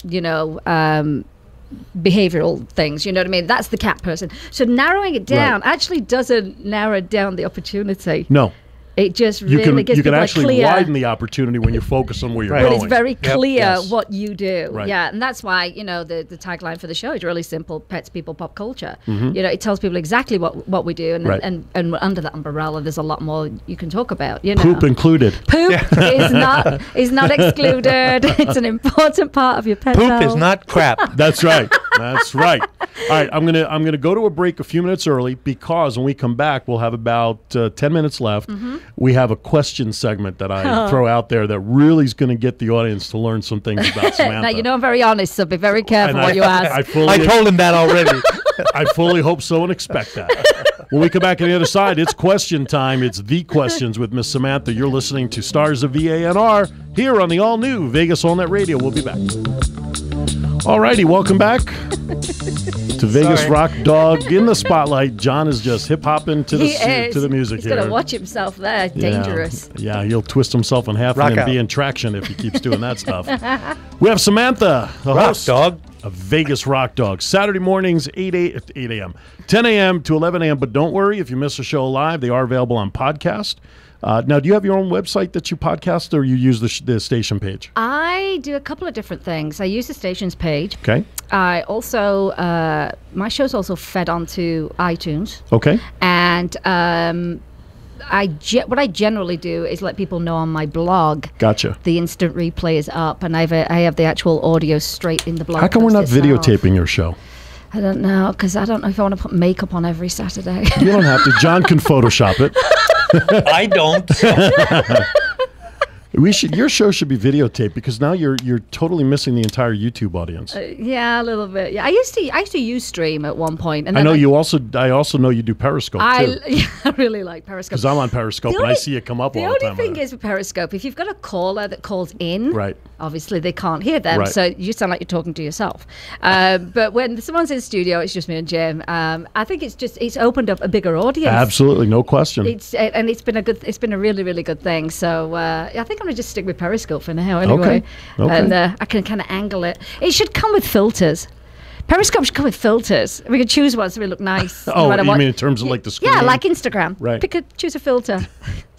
behavioral things, you know what I mean? That's the cat person. So narrowing it down actually doesn't narrow down the opportunity. No. It just You really gives can people actually a clear, widen the opportunity when you focus on where you're Right. but going. it's very clear Yes. what you do. Right. Yeah, and that's why, the tagline for the show is really simple: pets, people, pop culture. It tells people exactly what we do, and Right. and under that umbrella there's a lot more you can talk about, Poop included. Poop is not excluded. It's an important part of your pet Poop health. is not crap. That's right. That's right. All right, I'm gonna go to a break a few minutes early because when we come back, we'll have about 10 minutes left. We have a question segment that I throw out there that really is going to get the audience to learn some things about Samantha. Now, I'm very honest, so be very careful And what you ask. I told him that already. I fully hope so and expect that. When we come back on the other side, it's question time. It's the questions with Miss Samantha. You're listening to Stars of VANR here on the all-new Vegas All Net Radio. We'll be back. All righty, welcome back to Vegas Sorry. Rock Dog in the spotlight. John is just hip-hopping to the music He's here. going to watch himself there. Dangerous. Yeah, he'll twist himself in half Rock and then be out. in traction if he keeps doing that stuff. We have Samantha, the Rock host dog. of Vegas Rock Dog. Saturday mornings, 8 a.m., 10 a.m. to 11 a.m. But don't worry, if you miss a show live, they are available on podcast. Now, do you have your own website that you podcast, or you use the station page? I do a couple of different things. I use the station's page. Okay. I also, my show's also fed onto iTunes. Okay. And what I generally do is let people know on my blog. Gotcha. The instant replay is up, and I have the actual audio straight in the blog. How come we're not post itself. videotaping your show? I don't know, because I don't know if I want to put makeup on every Saturday. You don't have to. John can Photoshop it. I don't. Your show should be videotaped because now you're totally missing the entire YouTube audience. Yeah, a little bit. Yeah, I used to use Stream at one point, and I then know I also know you do Periscope too. I really like Periscope. Because I'm on Periscope and I see it come up all the time. The only thing is with Periscope, if you've got a caller that calls in, Right. obviously they can't hear them, Right. so you sound like you're talking to yourself. But when someone's in studio, it's just me and Jim. I think it's opened up a bigger audience. Absolutely, no question. It's been a really, really good thing. So I think I'm gonna just stick with Periscope for now anyway. Okay. And I can kind of angle it. It should come with filters. Periscope should come with filters. We could choose ones that would look nice. no Oh, matter you what. mean in terms of like the screen? Yeah, like Instagram. Right. Choose a filter.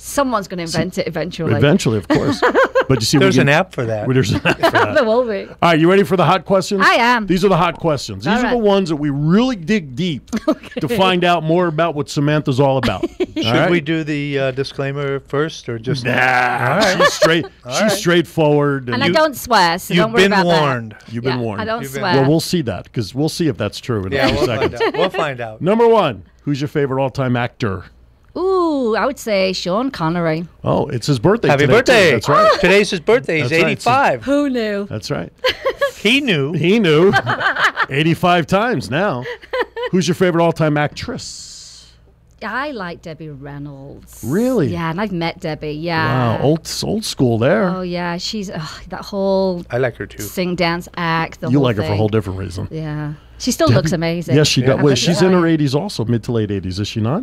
Someone's going to invent it eventually. Eventually, of course. But you see, There's an app for that. There's an app for that. There will be. All right, you ready for the hot questions? I am. These are the hot questions. These All are the right. ones that we really dig deep to find out more about what Samantha's all about. Should we do the disclaimer first, or just Nah, she's straight. She's straightforward. And I don't swear, so don't worry You've been about warned. that. You've been warned. I don't You've been- swear. Well, we'll see that because we'll see if that's true in a Yeah, few we'll seconds. find out. We'll find out. Number one, who's your favorite all-time actor? Ooh, I would say Sean Connery. Oh, it's his birthday Happy today, too. birthday! That's right. Today's his birthday. He's That's right. 85. Who knew? That's right. He knew. He knew 85 times now. Who's your favorite all-time actress? I like Debbie Reynolds. Really? Yeah, and I've met Debbie. Yeah. Wow, old school there. Oh yeah, she's that whole I like her too. sing dance act. The You whole like her for a thing. whole different reason. Yeah, she still looks amazing. Yes, she does. I Wait, bet- she's in her 80s also, mid to late 80s, is she not?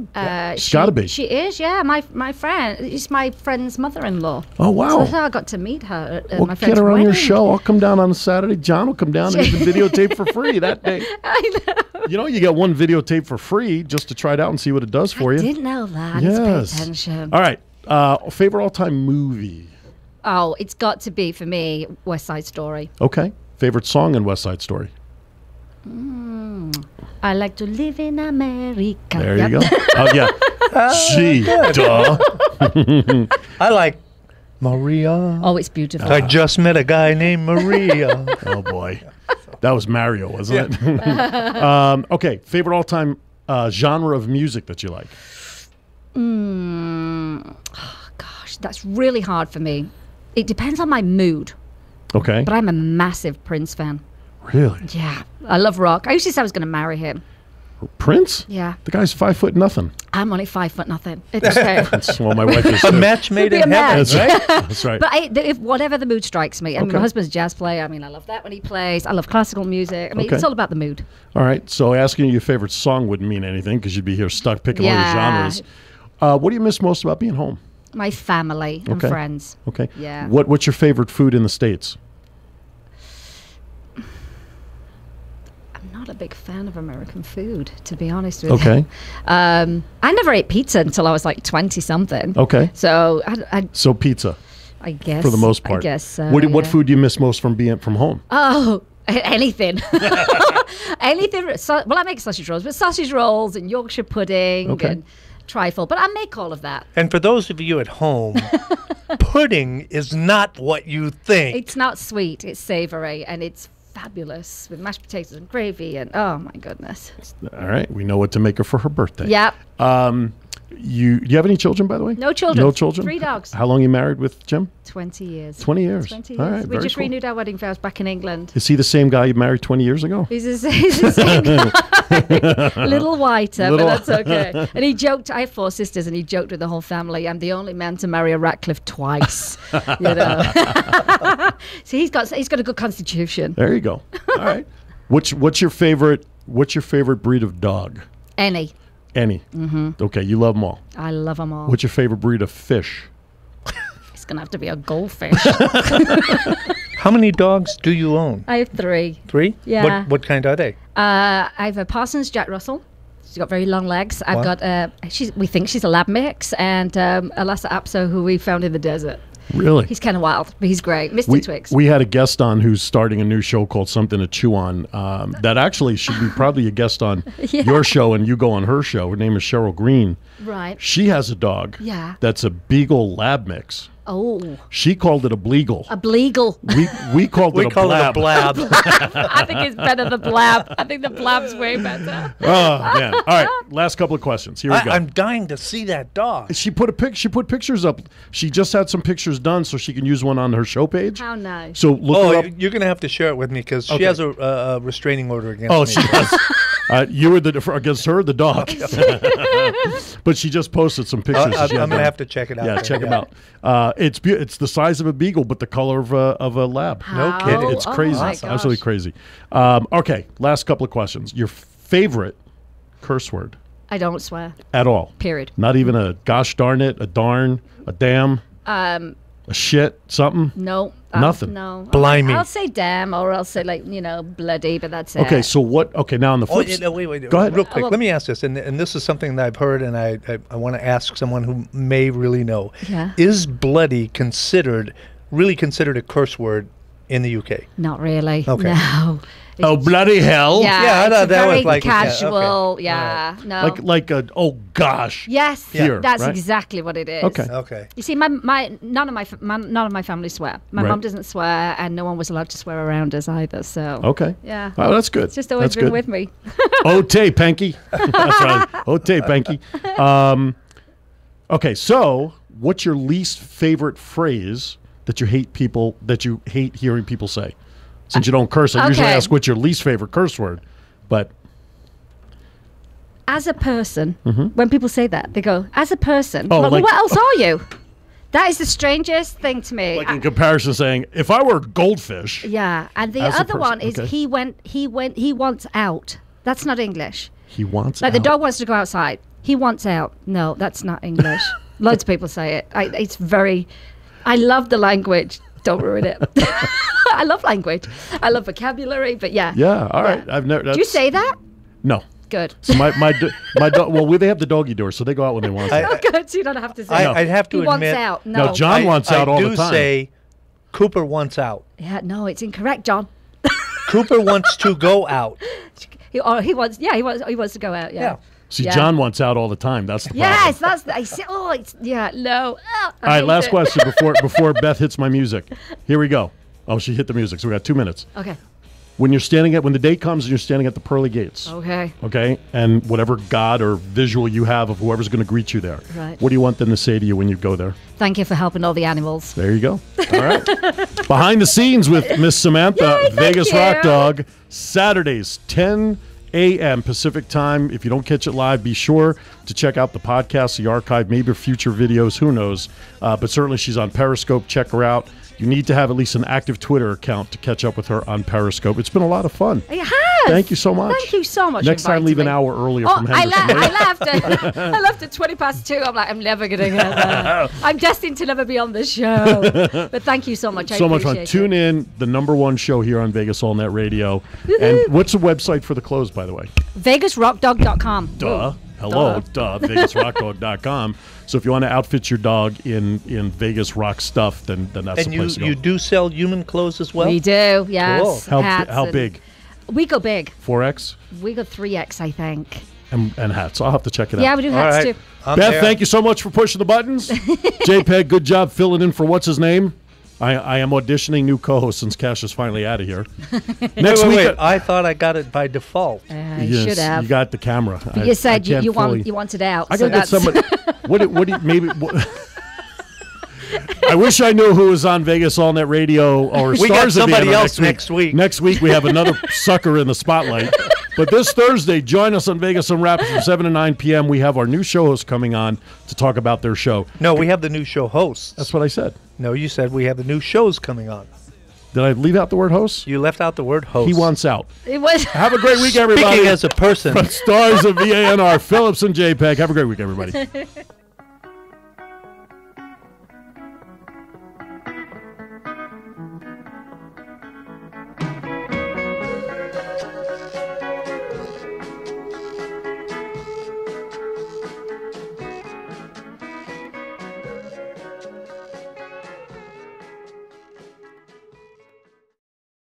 She's got to be. She is. Yeah, my friend. She's my friend's mother-in-law. Oh, So wow. that's how I got to meet her at Well, my get friend's her on your wedding. show. I'll come down on a Saturday. John will come down and even videotape for free that day. I know. You know, you get one videotape for free just to try it out and see what it does for I you. didn't know that. I need to Yes. pay attention. All right. Favorite all-time movie? Oh, it's got to be for me West Side Story. Okay. Favorite song in West Side Story? I like to live in America. There Yep. you go. Oh, yeah. Gee, duh. I like Maria. Oh, it's beautiful. I just met a guy named Maria. Oh, boy. That was Mario, wasn't it? Okay. Favorite all-time genre of music that you like? Oh, gosh, that's really hard for me. It depends on my mood, Okay. but I'm a massive Prince fan. Really? Yeah, I love rock. I used to say I was going to marry him. Prince? Yeah, The guy's 5 foot nothing. I'm only 5 foot nothing. It's okay. Well, my wife is A too. match made Be in a heaven, match. right? That's right. But if whatever the mood strikes me, I mean, Okay. my husband's a jazz player. I mean, I love that when he plays. I love classical music. I mean, Okay. it's all about the mood. All right. So asking you your favorite song wouldn't mean anything because you'd be here stuck picking all Yeah. your genres. What do you miss most about being home? My family and Okay. friends. Okay. Yeah. What's your favorite food in the States? I'm not a big fan of American food, to be honest with Okay. you. I never ate pizza until I was like 20 something. Okay. So So pizza I guess for the most part. I guess so. What yeah. food do you miss most from being from home? Oh, anything. Anything. Well, I make sausage rolls, but sausage rolls and Yorkshire pudding Okay. and trifle. But I make all of that. And for those of you at home, pudding is not what you think. It's not sweet. It's savory and it's fabulous with mashed potatoes and gravy and oh my goodness. All right. We know what to make her for her birthday. Yep. Do you have any children, by the way? No children. No children? 3 dogs. How long you married with Jim? 20 years. 20 years. 20 years. All right. We Very just cool. renewed our wedding vows back in England. Is he the same guy you married 20 years ago? He's the same guy. A little whiter, Little- but that's okay. And he joked, I have 4 sisters, and he joked with the whole family, I'm the only man to marry a Ratcliffe twice. You know. So he's got a good constitution. There you go. All right. What's your favorite breed of dog? Any. Any. Mm-hmm. Okay, you love them all. I love them all. What's your favorite breed of fish? It's going to have to be a goldfish. How many dogs do you own? I have 3. 3? Yeah. What kind are they? I have a Parsons Jack Russell. She's got very long legs. I've Wow. got we think she's a lab mix, and a Lhasa Apso who we found in the desert. Really? He's kind of wild, but he's great. Mr. Twix. We had a guest on who's starting a new show called Something to Chew On. That actually should be probably a guest on your show, and you go on her show. Her name is Cheryl Green. Right. She has a dog. Yeah. That's a Beagle Lab mix. Oh, She called it a Bleagle. a Bleagle. We called We it a call blab. it a blab. I think it's better than Blab. I think the Blab's way better. Oh man! All right, last couple of questions. Here we go. I'm dying to see that dog. She put pictures up. She just had some pictures done so she can use one on her show page. How nice. So look her up. You're going to have to share it with me because Okay. she has a restraining order against Oh, me. she does. You were against her, the dog. But she just posted some pictures. I'm she had going to done. have to check it out. Yeah, then, check them out. It's the size of a beagle, but the color of a lab. No How- kidding. It's oh crazy. my It's absolutely gosh. crazy. Okay, last couple of questions. Your favorite curse word I don't swear. at all? Period. Not even a gosh darn it, a darn, a damn. A shit, something? No. Nothing. No. Blimey. I'll say damn, or I'll say, like, bloody, but that's it. Okay, so what? Okay, now on the Oh, flip. yeah, no, wait. Go ahead. Real quick. Well- Let me ask this, and this is something that I've heard, and I want to ask someone who may really know. Yeah. Is bloody really considered a curse word in the UK? Not really. Okay. No. Oh, bloody hell. Yeah, Yeah, I it's thought a that was very like- yeah, okay. casual. Yeah, no. Like a, oh, gosh. Yes, Here, that's right? exactly what it is. Okay. Okay. You see, none of my family swear. My Right. mom doesn't swear, and no one was allowed to swear around us either. So Okay. yeah, Oh, that's good. it's just always That's been good. with me. Ote, Panky. That's right. Ote, Panky. Okay, so what's your least favorite phrase that you hate hearing people say? Since you don't curse, I usually Okay. ask what's your least favorite curse word. But As a person, when people say that, they go, "As a person." Oh, Well, like- what else are you? That is the strangest thing to me. like in comparison, saying, if I were a goldfish, Yeah, and the As a other person, one is okay. he wants out. That's not English. he wants Like out. the dog wants to go outside. He wants out. No, that's not English. Loads of people say it. It's very. I love the language. Don't ruin it. I love language. I love vocabulary. But yeah. Yeah, all right. Yeah. I've never. Do you say that? No. Good. So my dog. Well, they have the doggy door, so they go out when they want to. Oh, good. So you don't have to say. I'd have to he wants admit. out. No. No, John wants out all the time. I do say Cooper wants out. Yeah. No, it's incorrect, John. Cooper wants to go out. He wants. Yeah. He wants to go out. Yeah. Yeah. See, Yeah. John wants out all the time. That's the problem. Yes, that's. I say. Oh, it's. Yeah. No. All right, last question before Beth hits my music. Here we go. Oh, she hit the music, so we got 2 minutes. Okay. When the day comes and you're standing at the pearly gates, Okay. okay, and whatever God or visual you have of whoever's going to greet you there, Right. what do you want them to say to you when you go there? Thank you for helping all the animals. There you go. All right. Behind the scenes with Miss Samantha, Yay, thank Vegas you. Rock Dog, Saturdays, 10 a.m. Pacific time. If you don't catch it live, be sure to check out the podcast, the archive, maybe future videos, who knows. But certainly she's on Periscope. Check her out. You need to have at least an active Twitter account to catch up with her on Periscope. It's been a lot of fun. It has. Thank you so much. Thank you so much. Next for time, inviting leave an me. hour earlier Oh, from I Henderson. left. I left at 2:20. I'm like, I'm never going to get there. I'm destined to never be on this show. But thank you so much. I So much fun. appreciate Tune it. in, the #1 show here on Vegas All Net Radio. And what's the website for the close, by the way? VegasRockDog.com. Duh. Hello, VegasRockDog.com. So if you want to outfit your dog in Vegas rock stuff, then that's And the place to go. you do sell human clothes as well? We do, yes. Cool. Hats How and- big? We go big. 4X We go 3X, I think. and hats. I'll have to check it Yeah, out. we do All hats right. too. I'm Beth, there. thank you so much for pushing the buttons. JPEG, good job filling in for what's his name. I am auditioning new co-host since Cash is finally out of here. Next week, Wait. I thought I got it by default. You yes, should have. you got the camera. But you said can't you fully- wanted out. I so gotta get that's somebody. What do you maybe? I wish I knew who was on Vegas All Net Radio or We got Stars of somebody VANR else next week. Next week we have another sucker in the spotlight. But this Thursday, join us on Vegas Unwrapped from 7 to 9 p.m. We have our new show host coming on to talk about their show. No, we have the new show hosts. That's what I said. No, you said we have the new shows coming on. Did I leave out the word host? You left out the word host. He wants out. it was. Have a great week, everybody. Speaking as a person. Stars of VANR, Phillips and JPEG. Have a great week, everybody.